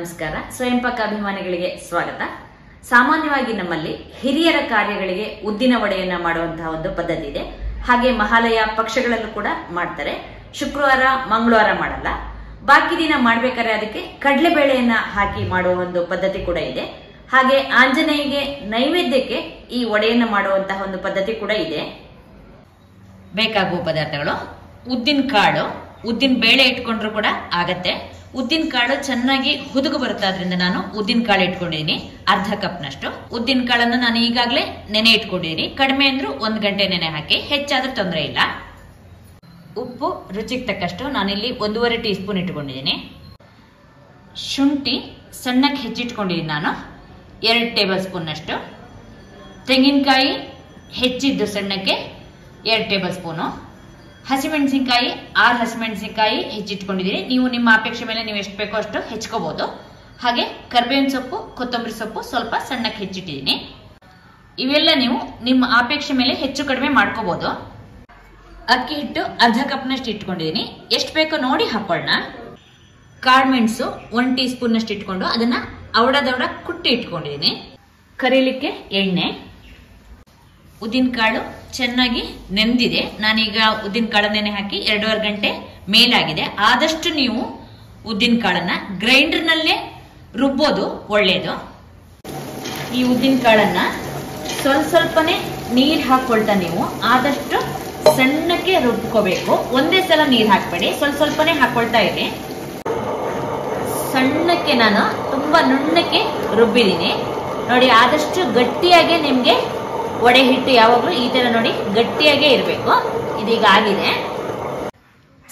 ನಮಸ್ಕಾರ. ಸ್ವಯಂ ಪಾಕ ಅಭಿಮಾನಿಗಳಿಗೆ ಸ್ವಾಗತ. ಸಾಮಾನ್ಯವಾಗಿ ನಮ್ಮಲ್ಲಿ ಹಿರಿಯರ ಕಾರ್ಯಗಳಿಗೆ ಉದ್ದಿನ ವಡೆಯನ್ನ ಮಾಡುವಂತಹ ಒಂದು ಪದ್ಧತಿ ಇದೆ. ಹಾಗೆ ಮಹಾಲಯ ಪಕ್ಷಗಳಲ್ಲೂ ಕೂಡ ಮಾಡ್ತಾರೆ. ಶುಕ್ರವಾರ ಮಂಗಳವಾರ ಮಾಡಲ್ಲ. ಬಾಕಿ ದಿನ ಮಾಡ್ಬೇಕಾದ್ರೆ ಅದಕ್ಕೆ ಕಡಲೆಬೇಳೆಯನ್ನ ಹಾಕಿ ಮಾಡುವ ಒಂದು ಪದ್ಧತಿ ಕೂಡ ಇದೆ. ಹಾಗೆ ಆಂಜನೇಯಗೆ ನೈವೇದ್ಯಕ್ಕೆ ಈ ವಡೆಯನ್ನ ಮಾಡುವಂತಹ ಒಂದು ಪದ್ಧತಿ ಕೂಡ ಇದೆ. ಬೇಕಾಗುವ ಪದಾರ್ಥಗಳು: ಉದ್ದಿನ ಕಾಳು, ಉದ್ದಿನ ಬೇಳೆ ಇಟ್ಕೊಂಡ್ರು ಕೂಡ ಆಗತ್ತೆ. ಉದ್ದಿನ ಕಾಳು ಚೆನ್ನಾಗಿ ಹುದುಗು ಬರುತ್ತಾದ್ರಿಂದ ನಾನು ಉದ್ದಿನ ಕಾಳು ಇಟ್ಕೊಂಡಿದ್ದೀನಿ ಅರ್ಧ ಕಪ್ನಷ್ಟು. ಉದ್ದಿನ ಕಾಳನ್ನು ನಾನು ಈಗಾಗಲೇ ನೆನೆ ಇಟ್ಕೊಂಡಿದ್ದೀನಿ. ಕಡಿಮೆ ಅಂದ್ರೂ 1 ಗಂಟೆ ನೆನೆ ಹಾಕಿ, ಹೆಚ್ಚಾದ್ರೂ ತೊಂದರೆ ಇಲ್ಲ. ಉಪ್ಪು ರುಚಿಗೆ ತಕ್ಕಷ್ಟು ನಾನಿಲ್ಲಿ 1.5 ಟೀ ಸ್ಪೂನ್ ಇಟ್ಕೊಂಡಿದ್ದೀನಿ. ಶುಂಠಿ ಸಣ್ಣಕ್ಕೆ ಹೆಚ್ಚಿಟ್ಕೊಂಡಿದ್ದೀನಿ ನಾನು 2 ಟೇಬಲ್ ಸ್ಪೂನ್ ಅಷ್ಟು. ತೆಂಗಿನಕಾಯಿ ಹೆಚ್ಚಿದ್ದು ಸಣ್ಣಕ್ಕೆ 2 ಟೇಬಲ್ ಸ್ಪೂನು. ಹಸಿಮೆಣಸಿನಕಾಯಿ 6 ಹಸಿಮೆಣಸಿನಕಾಯಿ ಹೆಚ್ಚಿಟ್ಕೊಂಡಿದ್ದೀನಿ. ನೀವು ನಿಮ್ಮ ಅಪೇಕ್ಷೆ ಮೇಲೆ ನೀವು ಎಷ್ಟು ಬೇಕೋ ಅಷ್ಟು ಹೆಚ್ಕೋಬಹುದು. ಹಾಗೆ ಕರಿಬೇವಿನ ಸೊಪ್ಪು, ಕೊತ್ತಂಬರಿ ಸೊಪ್ಪು ಸ್ವಲ್ಪ ಸಣ್ಣಕ್ಕೆ ಹೆಚ್ಚಿಟ್ಟಿದ್ದೀನಿ. ಇವೆಲ್ಲ ನೀವು ನಿಮ್ಮ ಅಪೇಕ್ಷೆ ಮೇಲೆ ಹೆಚ್ಚು ಕಡಿಮೆ ಮಾಡ್ಕೋಬಹುದು. ಅಕ್ಕಿ ಹಿಟ್ಟು ಅರ್ಧ ಕಪ್ನಷ್ಟು ಇಟ್ಕೊಂಡಿದ್ದೀನಿ. ಎಷ್ಟು ಬೇಕೋ ನೋಡಿ ಹಾಕೊಳ್ಳೋಣ. ಕಾಳು ಮೆಣಸು 1 ಟೀ ಸ್ಪೂನ್ ಅಷ್ಟು ಇಟ್ಕೊಂಡು ಅದನ್ನ ಅವಡದವಡ ಕುಟ್ಟಿ ಇಟ್ಕೊಂಡಿದ್ದೀನಿ. ಕರಿಲಿಕ್ಕೆ ಎಣ್ಣೆ. ಉದ್ದಿನ ಕಾಳು ಚೆನ್ನಾಗಿ ನೆಂದಿದೆ. ನಾನೀಗ ಉದ್ದಿನ ಕಾಳು ನೆನೆ ಹಾಕಿ 2.5 ಗಂಟೆ ಮೇಲಾಗಿದೆ. ಆದಷ್ಟು ನೀವು ಉದ್ದಿನ ಕಾಳನ್ನ ಗ್ರೈಂಡರ್ನಲ್ಲೇ ರುಬ್ಬೋದು ಒಳ್ಳೇದು. ಈ ಉದ್ದಿನ ಕಾಳನ್ನ ಸ್ವಲ್ಪನೇ ನೀರ್ ಹಾಕೊಳ್ತಾ ನೀವು ಆದಷ್ಟು ಸಣ್ಣಕ್ಕೆ ರುಬ್ಕೋಬೇಕು. ಒಂದೇ ಸಲ ನೀರ್ ಹಾಕ್ಬೇಡಿ, ಸ್ವಲ್ಪನೇ ಹಾಕೊಳ್ತಾ ಇರಿ. ಸಣ್ಣಕ್ಕೆ ನಾನು ತುಂಬಾ ನುಣ್ಣಕ್ಕೆ ರುಬ್ಬಿದ್ದೀನಿ ನೋಡಿ. ಆದಷ್ಟು ಗಟ್ಟಿಯಾಗಿ ನಿಮ್ಗೆ ವಡೆ ಹಿಟ್ಟು ಯಾವಾಗಲೂ ಈ ತರ ನೋಡಿ ಗಟ್ಟಿಯಾಗೇ ಇರಬೇಕು. ಇದೀಗ ಆಗಿದೆ.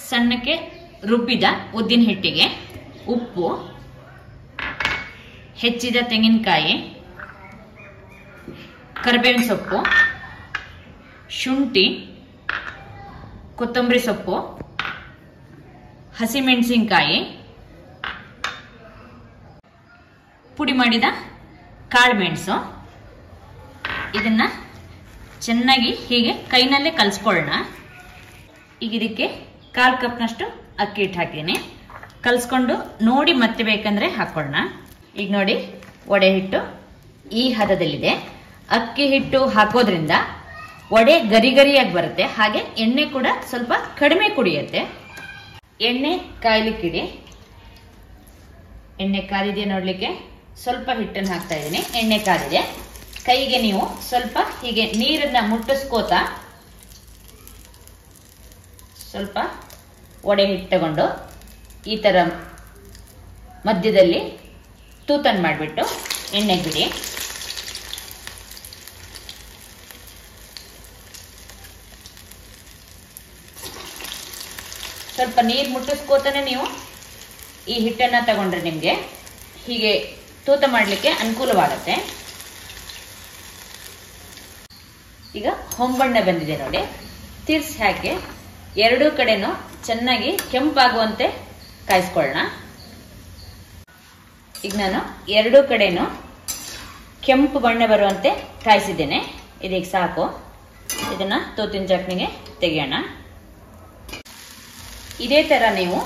ಸಣ್ಣಕ್ಕೆ ರುಬ್ಬಿದ ಉದ್ದಿನ ಹಿಟ್ಟಿಗೆ ಉಪ್ಪು, ಹೆಚ್ಚಿದ ತೆಂಗಿನಕಾಯಿ, ಕರಿಬೇವಿನ ಸೊಪ್ಪು, ಶುಂಠಿ, ಕೊತ್ತಂಬರಿ ಸೊಪ್ಪು, ಹಸಿಮೆಣಸಿನಕಾಯಿ, ಪುಡಿ ಮಾಡಿದ ಕಾಳು ಮೆಣಸು, ಇದನ್ನ ಚೆನ್ನಾಗಿ ಹೀಗೆ ಕೈನಲ್ಲೇ ಕಲ್ಸ್ಕೊಳ್ಳೋಣ. ಈಗ ಇದಕ್ಕೆ 1/4 ಕಪ್ನಷ್ಟು ಅಕ್ಕಿ ಹಿಟ್ಟು ಹಾಕಿದ್ದೀನಿ. ಕಲ್ಸ್ಕೊಂಡು ನೋಡಿ ಮತ್ತೆ ಬೇಕಂದ್ರೆ ಹಾಕೊಳ್ಳೋಣ. ಈಗ ನೋಡಿ ವಡೆ ಹಿಟ್ಟು ಈ ಹದದಲ್ಲಿದೆ. ಅಕ್ಕಿ ಹಿಟ್ಟು ಹಾಕೋದ್ರಿಂದ ವಡೆ ಗರಿಗರಿಯಾಗಿ ಬರುತ್ತೆ. ಹಾಗೆ ಎಣ್ಣೆ ಕೂಡ ಸ್ವಲ್ಪ ಕಡಿಮೆ ಕುಡಿಯುತ್ತೆ. ಎಣ್ಣೆ ಕಾಯ್ಲಿಕ್ಕಿಡಿ. ಎಣ್ಣೆ ಕಾದಿದೆ ನೋಡ್ಲಿಕ್ಕೆ. ಸ್ವಲ್ಪ ಹಿಟ್ಟನ್ನು ಹಾಕ್ತಾ ಇದ್ದೀನಿ. ಎಣ್ಣೆ ಕಾದಿದೆ. ಕೈಗೆ ನೀವು ಸ್ವಲ್ಪ ಹೀಗೆ ನೀರನ್ನ ಮುಟ್ಟಿಸ್ಕೋತಾ ಸ್ವಲ್ಪ ವಡೆ ಹಿಟ್ಟು ತಗೊಂಡು ಈ ತರ ಮಧ್ಯದಲ್ಲಿ ತೂತನ್ ಮಾಡಿಬಿಟ್ಟು ಎಣ್ಣೆಗೆ ಬಿಡಿ. ಸ್ವಲ್ಪ ನೀರು ಮುಟ್ಟಿಸ್ಕೋತಾನೆ ನೀವು ಈ ಹಿಟ್ಟನ್ನ ತಗೊಂಡ್ರೆ ನಿಮ್ಗೆ ಹೀಗೆ ತೂತ ಮಾಡ್ಲಿಕ್ಕೆ ಅನುಕೂಲವಾಗುತ್ತೆ. ಈಗ ಹೊಂಬಣ್ಣ ಬಂದಿದೆ ನೋಡಿ. ತಿರ್ಸಿ ಹಾಕಿ 2 ಕಡೆನೂ ಚೆನ್ನಾಗಿ ಕೆಂಪಾಗುವಂತೆ ಕಾಯಿಸ್ಕೊಳ್ಳೋಣ. ಈಗ ನಾನು 2 ಕಡೆನೂ ಕೆಂಪು ಬಣ್ಣ ಬರುವಂತೆ ಕಾಯಿಸಿದ್ದೇನೆ. ಇದೀಗ ಸಾಕು. ಇದನ್ನ ತೂತಿನ ಚಟ್ನಿಗೆ ತೆಗೆಯೋಣ. ಇದೇ ತರ ನೀವು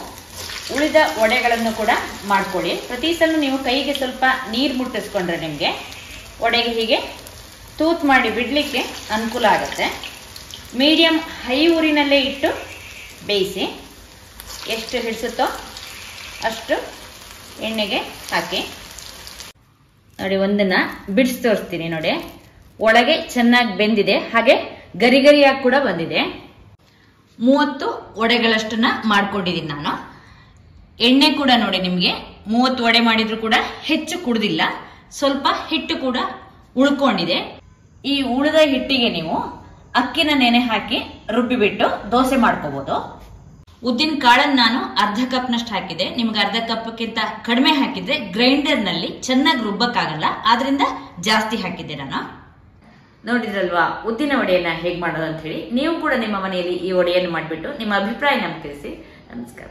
ಉಳಿದ ವಡೆಗಳನ್ನು ಕೂಡ ಮಾಡ್ಕೊಳ್ಳಿ. ಪ್ರತಿ ಸಲ ನೀವು ಕೈಗೆ ಸ್ವಲ್ಪ ನೀರು ಮುಟ್ಟಿಸ್ಕೊಂಡ್ರೆ ನಿಮಗೆ ವಡೆಗೆ ಹೀಗೆ ತೂತ್ ಮಾಡಿ ಬಿಡ್ಲಿಕ್ಕೆ ಅನುಕೂಲ ಆಗುತ್ತೆ. ಮೀಡಿಯಂ ಹೈ ಊರಿನಲ್ಲೇ ಇಟ್ಟು ಬೇಯಿಸಿ. ಎಷ್ಟು ಹಿಡಿಸುತ್ತೋ ಅಷ್ಟು ಎಣ್ಣೆಗೆ ಹಾಕಿ ನೋಡಿ. ಒಂದನ್ನ ಬಿಡಿಸಿ ತೋರಿಸ್ತೀನಿ ನೋಡಿ. ಒಳಗೆ ಚೆನ್ನಾಗಿ ಬೆಂದಿದೆ, ಹಾಗೆ ಗರಿಗರಿಯಾಗಿ ಕೂಡ ಬಂದಿದೆ. 30 ವಡೆಗಳಷ್ಟನ್ನ ಮಾಡ್ಕೊಂಡಿದ್ದೀನಿ ನಾನು. ಎಣ್ಣೆ ಕೂಡ ನೋಡಿ ನಿಮ್ಗೆ 30 ವಡೆ ಮಾಡಿದ್ರು ಕೂಡ ಹೆಚ್ಚು ಕುಡ್ದಿಲ್ಲ. ಸ್ವಲ್ಪ ಹಿಟ್ಟು ಕೂಡ ಉಳ್ಕೊಂಡಿದೆ. ಈ ಉಳಿದ ಹಿಟ್ಟಿಗೆ ನೀವು ಅಕ್ಕಿನ ನೆನೆ ಹಾಕಿ ರುಬ್ಬಿಬಿಟ್ಟು ದೋಸೆ ಮಾಡ್ಕೋಬಹುದು. ಉದ್ದಿನ ಕಾಳನ್ನು ನಾನು ಅರ್ಧ ಕಪ್ನಷ್ಟು ಹಾಕಿದೆ. ನಿಮ್ಗೆ ಅರ್ಧ ಕಪ್ಗಿಂತ ಕಡಿಮೆ ಹಾಕಿದ್ರೆ ಗ್ರೈಂಡರ್ ನಲ್ಲಿ ಚೆನ್ನಾಗಿ ರುಬ್ಬಕ್ಕಾಗಲ್ಲ. ಆದ್ರಿಂದ ಜಾಸ್ತಿ ಹಾಕಿದ್ದೆ ನಾನು. ನೋಡಿದ್ರಲ್ವಾ ಉದ್ದಿನ ವಡೆಯನ್ನ ಹೇಗೆ ಮಾಡೋದು ಅಂತ ಹೇಳಿ. ನೀವು ಕೂಡ ನಿಮ್ಮ ಮನೆಯಲ್ಲಿ ಈ ವಡೆಯನ್ನು ಮಾಡಿಬಿಟ್ಟು ನಿಮ್ಮ ಅಭಿಪ್ರಾಯ ನಮ್ಗೆ ತಿಳಿಸಿ. ನಮಸ್ಕಾರ.